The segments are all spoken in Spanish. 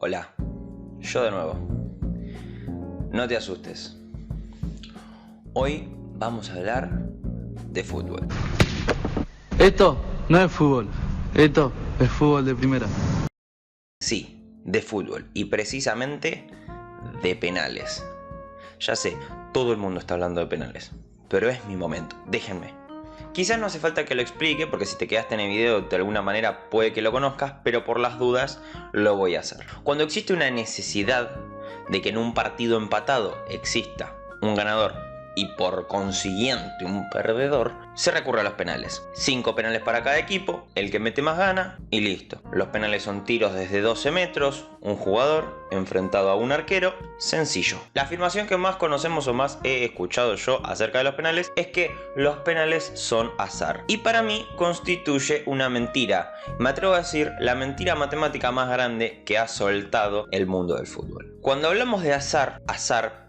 Hola, yo de nuevo. No te asustes. Hoy vamos a hablar de fútbol. Esto no es fútbol, esto es fútbol de primera. Sí, de fútbol y precisamente de penales. Ya sé, todo el mundo está hablando de penales, pero es mi momento, déjenme. Quizás no hace falta que lo explique porque si te quedaste en el video de alguna manera puede que lo conozcas, pero por las dudas lo voy a hacer. Cuando existe una necesidad de que en un partido empatado exista un ganador y por consiguiente un perdedor, se recurre a los penales. 5 penales para cada equipo, el que mete más gana y listo. Los penales son tiros desde 12 metros, un jugador enfrentado a un arquero, sencillo. La afirmación que más conocemos o más he escuchado yo acerca de los penales es que los penales son azar. Y para mí constituye una mentira. Me atrevo a decir la mentira matemática más grande que ha soltado el mundo del fútbol. Cuando hablamos de azar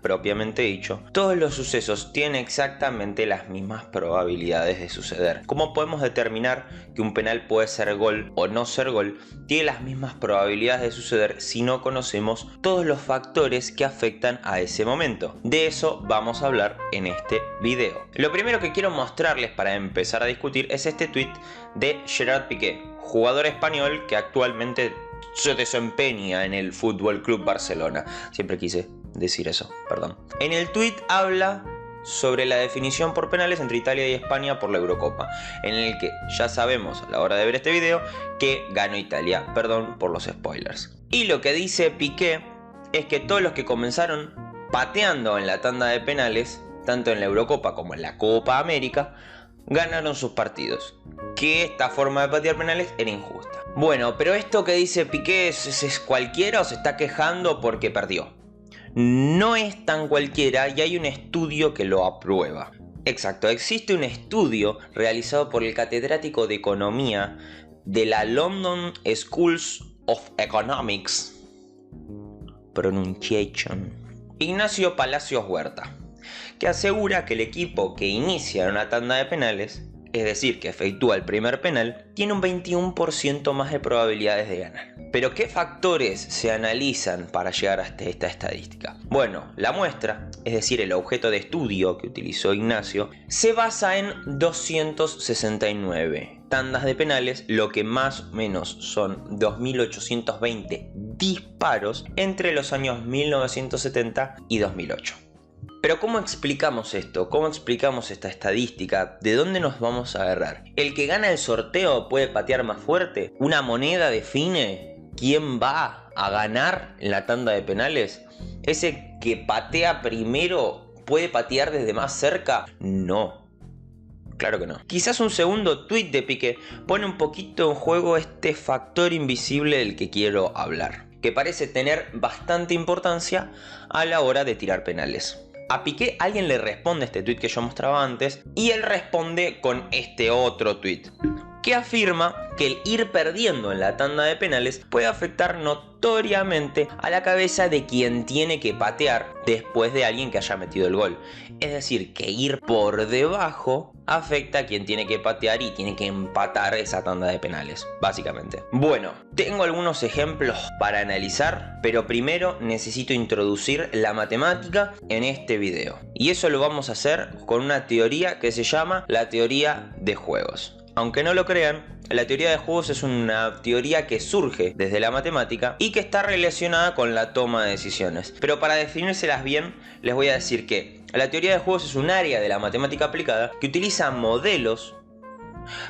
propiamente dicho, todos los sucesos tienen exactamente las mismas probabilidades de suceder. ¿Cómo podemos determinar que un penal puede ser gol o no ser gol? Tiene las mismas probabilidades de suceder si no conocemos todos los factores que afectan a ese momento. De eso vamos a hablar en este video. Lo primero que quiero mostrarles para empezar a discutir es este tweet de Gerard Piqué, jugador español que actualmente se desempeña en el Fútbol Club Barcelona. Siempre quise decir eso, perdón. En el tweet habla sobre la definición por penales entre Italia y España por la Eurocopa, en el que ya sabemos a la hora de ver este video que ganó Italia, perdón por los spoilers. Y lo que dice Piqué es que todos los que comenzaron pateando en la tanda de penales, tanto en la Eurocopa como en la Copa América, ganaron sus partidos, que esta forma de patear penales era injusta. Bueno, pero esto que dice Piqué es cualquiera o se está quejando porque perdió. No es tan cualquiera y hay un estudio que lo aprueba. Exacto, existe un estudio realizado por el catedrático de Economía de la London Schools of Economics, pronunciation, Ignacio Palacios Huerta, que asegura que el equipo que inicia una tanda de penales, es decir, que efectúa el primer penal, tiene un 21% más de probabilidades de ganar. ¿Pero qué factores se analizan para llegar hasta esta estadística? Bueno, la muestra, es decir, el objeto de estudio que utilizó Ignacio, se basa en 269 tandas de penales, lo que más o menos son 2.820 disparos entre los años 1970 y 2008. Pero ¿cómo explicamos esto? ¿Cómo explicamos esta estadística? ¿De dónde nos vamos a agarrar? ¿El que gana el sorteo puede patear más fuerte? ¿Una moneda define quién va a ganar en la tanda de penales? ¿Ese que patea primero puede patear desde más cerca? No. Claro que no. Quizás un segundo tuit de Piqué pone un poquito en juego este factor invisible del que quiero hablar, que parece tener bastante importancia a la hora de tirar penales. A Piqué alguien le responde este tweet que yo mostraba antes y él responde con este otro tweet que afirma que el ir perdiendo en la tanda de penales puede afectar notoriamente a la cabeza de quien tiene que patear después de alguien que haya metido el gol. Es decir, que ir por debajo afecta a quien tiene que patear y tiene que empatar esa tanda de penales, básicamente. Bueno, tengo algunos ejemplos para analizar, pero primero necesito introducir la matemática en este video. Y eso lo vamos a hacer con una teoría que se llama la teoría de juegos. Aunque no lo crean, la teoría de juegos es una teoría que surge desde la matemática y que está relacionada con la toma de decisiones. Pero para definírselas bien, les voy a decir que la teoría de juegos es un área de la matemática aplicada que utiliza modelos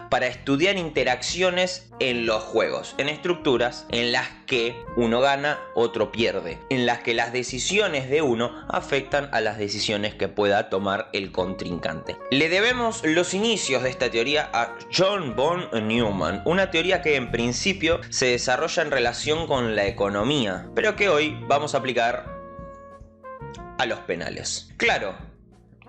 para estudiar interacciones en los juegos, en estructuras en las que uno gana, otro pierde, en las que las decisiones de uno afectan a las decisiones que pueda tomar el contrincante. Le debemos los inicios de esta teoría a John von Neumann, una teoría que en principio se desarrolla en relación con la economía, pero que hoy vamos a aplicar a los penales. Claro,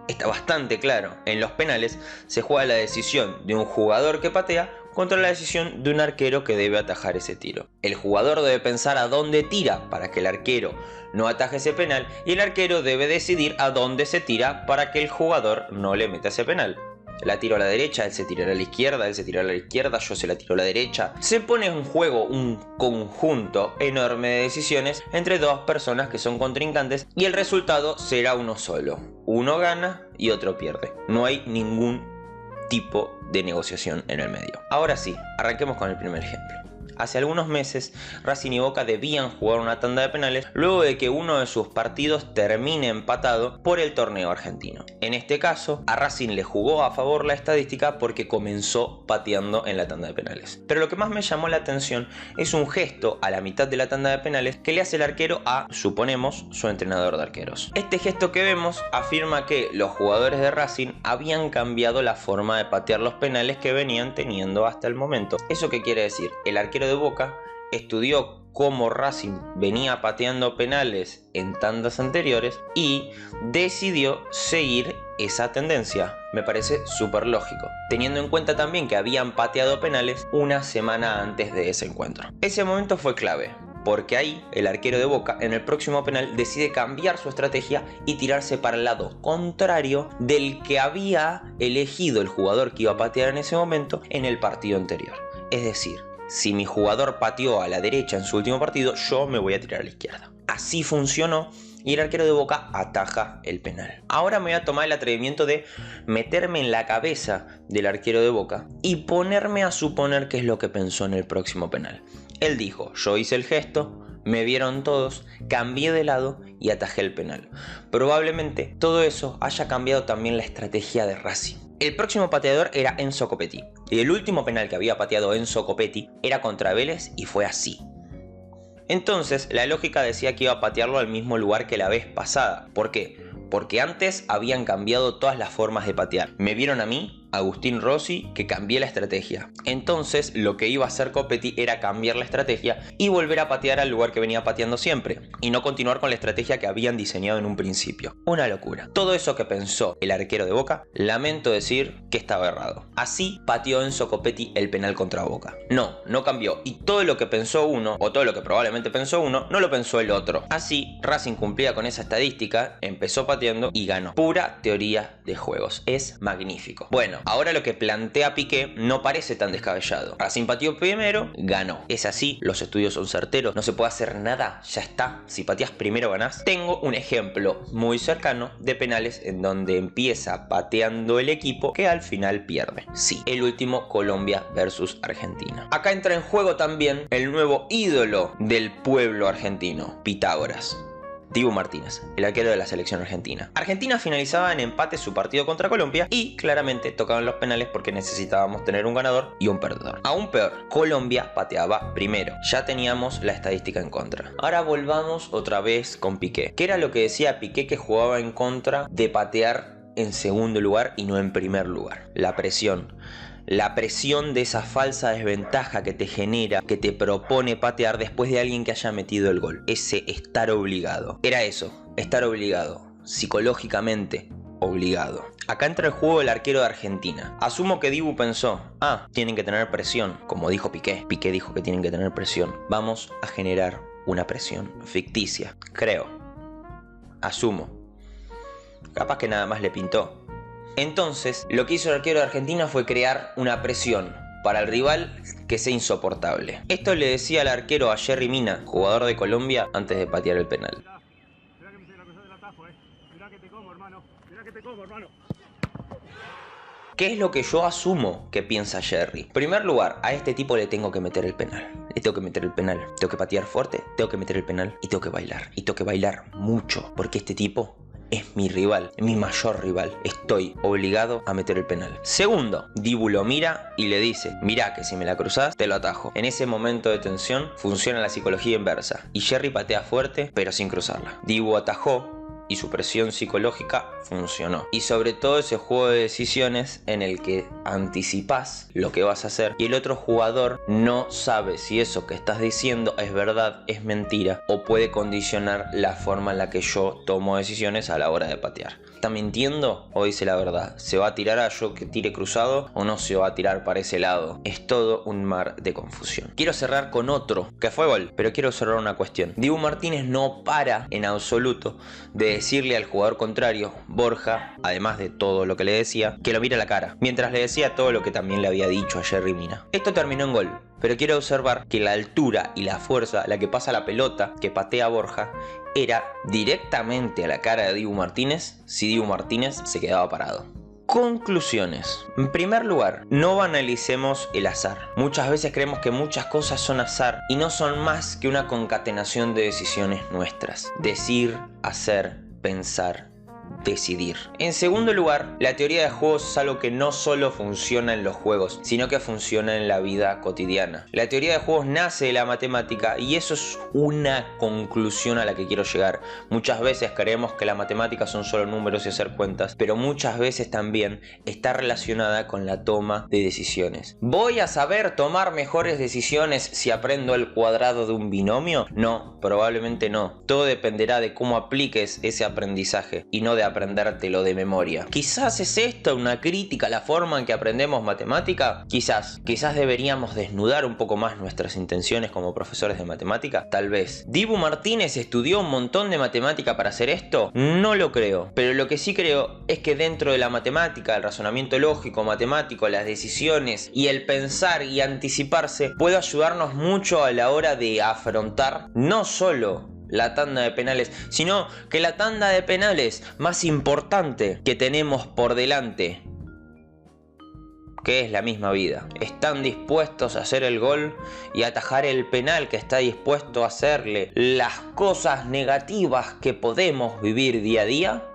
está bastante claro, en los penales se juega la decisión de un jugador que patea contra la decisión de un arquero que debe atajar ese tiro. El jugador debe pensar a dónde tira para que el arquero no ataje ese penal y el arquero debe decidir a dónde se tira para que el jugador no le meta ese penal. La tiro a la derecha, él se tirará a la izquierda, él se tirará a la izquierda, yo se la tiro a la derecha. Se pone en juego un conjunto enorme de decisiones entre dos personas que son contrincantes y el resultado será uno solo. Uno gana y otro pierde. No hay ningún tipo de negociación en el medio. Ahora sí, arranquemos con el primer ejemplo. Hace algunos meses, Racing y Boca debían jugar una tanda de penales luego de que uno de sus partidos termine empatado por el torneo argentino. En este caso, a Racing le jugó a favor la estadística porque comenzó pateando en la tanda de penales. Pero lo que más me llamó la atención es un gesto a la mitad de la tanda de penales que le hace el arquero a, suponemos, su entrenador de arqueros. Este gesto que vemos afirma que los jugadores de Racing habían cambiado la forma de patear los penales que venían teniendo hasta el momento. ¿Eso qué quiere decir? El arquero de Boca estudió cómo Racing venía pateando penales en tandas anteriores y decidió seguir esa tendencia. Me parece súper lógico, teniendo en cuenta también que habían pateado penales una semana antes de ese encuentro. Ese momento fue clave, porque ahí el arquero de Boca en el próximo penal decide cambiar su estrategia y tirarse para el lado contrario del que había elegido el jugador que iba a patear en ese momento en el partido anterior. Es decir, si mi jugador pateó a la derecha en su último partido, yo me voy a tirar a la izquierda. Así funcionó y el arquero de Boca ataja el penal. Ahora me voy a tomar el atrevimiento de meterme en la cabeza del arquero de Boca y ponerme a suponer qué es lo que pensó en el próximo penal. Él dijo, yo hice el gesto, me vieron todos, cambié de lado y atajé el penal. Probablemente todo eso haya cambiado también la estrategia de Racing. El próximo pateador era Enzo Copetti y el último penal que había pateado Enzo Copetti era contra Vélez y fue así. Entonces la lógica decía que iba a patearlo al mismo lugar que la vez pasada. ¿Por qué? Porque antes habían cambiado todas las formas de patear. Me vieron a mí, Agustín Rossi, que cambié la estrategia. Entonces lo que iba a hacer Copetti era cambiar la estrategia y volver a patear al lugar que venía pateando siempre, y no continuar con la estrategia que habían diseñado en un principio. Una locura. Todo eso que pensó el arquero de Boca, lamento decir que estaba errado. Así pateó Enzo Copetti el penal contra Boca. No cambió. Y todo lo que pensó uno, o todo lo que probablemente pensó uno, no lo pensó el otro. Así, Racing cumplía con esa estadística, empezó pateando y ganó. Pura teoría de juegos. Es magnífico. Bueno, ahora lo que plantea Piqué no parece tan descabellado. Racing pateó primero, ganó. Es así, los estudios son certeros, no se puede hacer nada, ya está. Si pateas primero ganás. Tengo un ejemplo muy cercano de penales en donde empieza pateando el equipo que al final pierde. Sí, el último Colombia versus Argentina. Acá entra en juego también el nuevo ídolo del pueblo argentino, Pitágoras. Dibu Martínez, el arquero de la selección argentina. Argentina finalizaba en empate su partido contra Colombia y claramente tocaban los penales porque necesitábamos tener un ganador y un perdedor. Aún peor, Colombia pateaba primero. Ya teníamos la estadística en contra. Ahora volvamos otra vez con Piqué. ¿Qué era lo que decía Piqué que jugaba en contra de patear en segundo lugar y no en primer lugar? La presión. La presión de esa falsa desventaja que te genera, que te propone patear después de alguien que haya metido el gol. Ese estar obligado. Era eso, estar obligado. Psicológicamente obligado. Acá entra el juego el arquero de Argentina. Asumo que Dibu pensó, tienen que tener presión, como dijo Piqué. Piqué dijo que tienen que tener presión. Vamos a generar una presión ficticia. Creo. Asumo. Capaz que nada más le pintó. Entonces, lo que hizo el arquero de Argentina fue crear una presión para el rival que sea insoportable. Esto le decía al arquero a Yerry Mina, jugador de Colombia, antes de patear el penal. ¿Qué es lo que yo asumo que piensa Yerry? En primer lugar, a este tipo le tengo que meter el penal. Le tengo que meter el penal. Tengo que patear fuerte, tengo que meter el penal y tengo que bailar. Y tengo que bailar mucho, porque este tipo es mi rival, es mi mayor rival. Estoy obligado a meter el penal. Segundo, Dibu lo mira y le dice, mirá que si me la cruzás, te lo atajo. En ese momento de tensión funciona la psicología inversa. Y Yerry patea fuerte, pero sin cruzarla. Dibu atajó y su presión psicológica funcionó. Y sobre todo ese juego de decisiones en el que anticipás lo que vas a hacer y el otro jugador no sabe si eso que estás diciendo es verdad, es mentira o puede condicionar la forma en la que yo tomo decisiones a la hora de patear. ¿Está mintiendo o dice la verdad? ¿Se va a tirar a yo que tire cruzado o no se va a tirar para ese lado? Es todo un mar de confusión. Quiero cerrar con otro, que fue gol, pero quiero cerrar una cuestión. Dibu Martínez no para en absoluto de decirle al jugador contrario, Borja, además de todo lo que le decía, que lo mire a la cara, mientras le decía todo lo que también le había dicho a Yerry Mina. Esto terminó en gol, pero quiero observar que la altura y la fuerza a la que pasa la pelota que patea Borja era directamente a la cara de Dibu Martínez si Dibu Martínez se quedaba parado. Conclusiones. En primer lugar, no banalicemos el azar. Muchas veces creemos que muchas cosas son azar y no son más que una concatenación de decisiones nuestras. Decir, hacer, pensar, decidir. En segundo lugar, la teoría de juegos es algo que no solo funciona en los juegos, sino que funciona en la vida cotidiana. La teoría de juegos nace de la matemática y eso es una conclusión a la que quiero llegar. Muchas veces creemos que la matemática son solo números y hacer cuentas, pero muchas veces también está relacionada con la toma de decisiones. ¿Voy a saber tomar mejores decisiones si aprendo el cuadrado de un binomio? No, probablemente no. Todo dependerá de cómo apliques ese aprendizaje y no de aprendértelo de memoria. Quizás es esta una crítica a la forma en que aprendemos matemática. Quizás deberíamos desnudar un poco más nuestras intenciones como profesores de matemática. Tal vez. ¿Dibu Martínez estudió un montón de matemática para hacer esto? No lo creo. Pero lo que sí creo es que dentro de la matemática, el razonamiento lógico, matemático, las decisiones y el pensar y anticiparse puede ayudarnos mucho a la hora de afrontar no solo la tanda de penales, sino que la tanda de penales más importante que tenemos por delante, que es la misma vida. ¿Están dispuestos a hacer el gol y atajar el penal que está dispuesto a hacerle las cosas negativas que podemos vivir día a día?